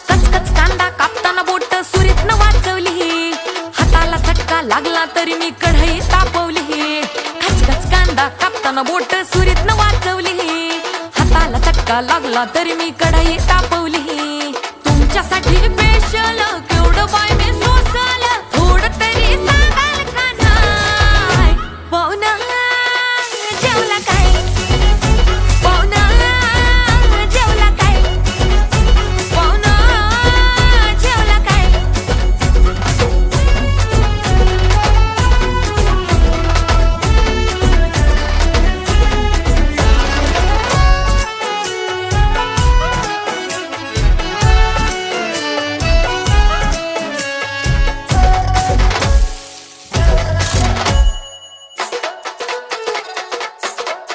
कचकच कांदा कापताना बोट सुरीतनं वाचवली, हाताला चटका लागला तरी मी कढई तापवली. कचकच कांदा कापताना बोट सुरीतनं वाचवली, हाताला चटका लागला तरी मी कढई तापवली. तुमच्यासाठी स्पेशल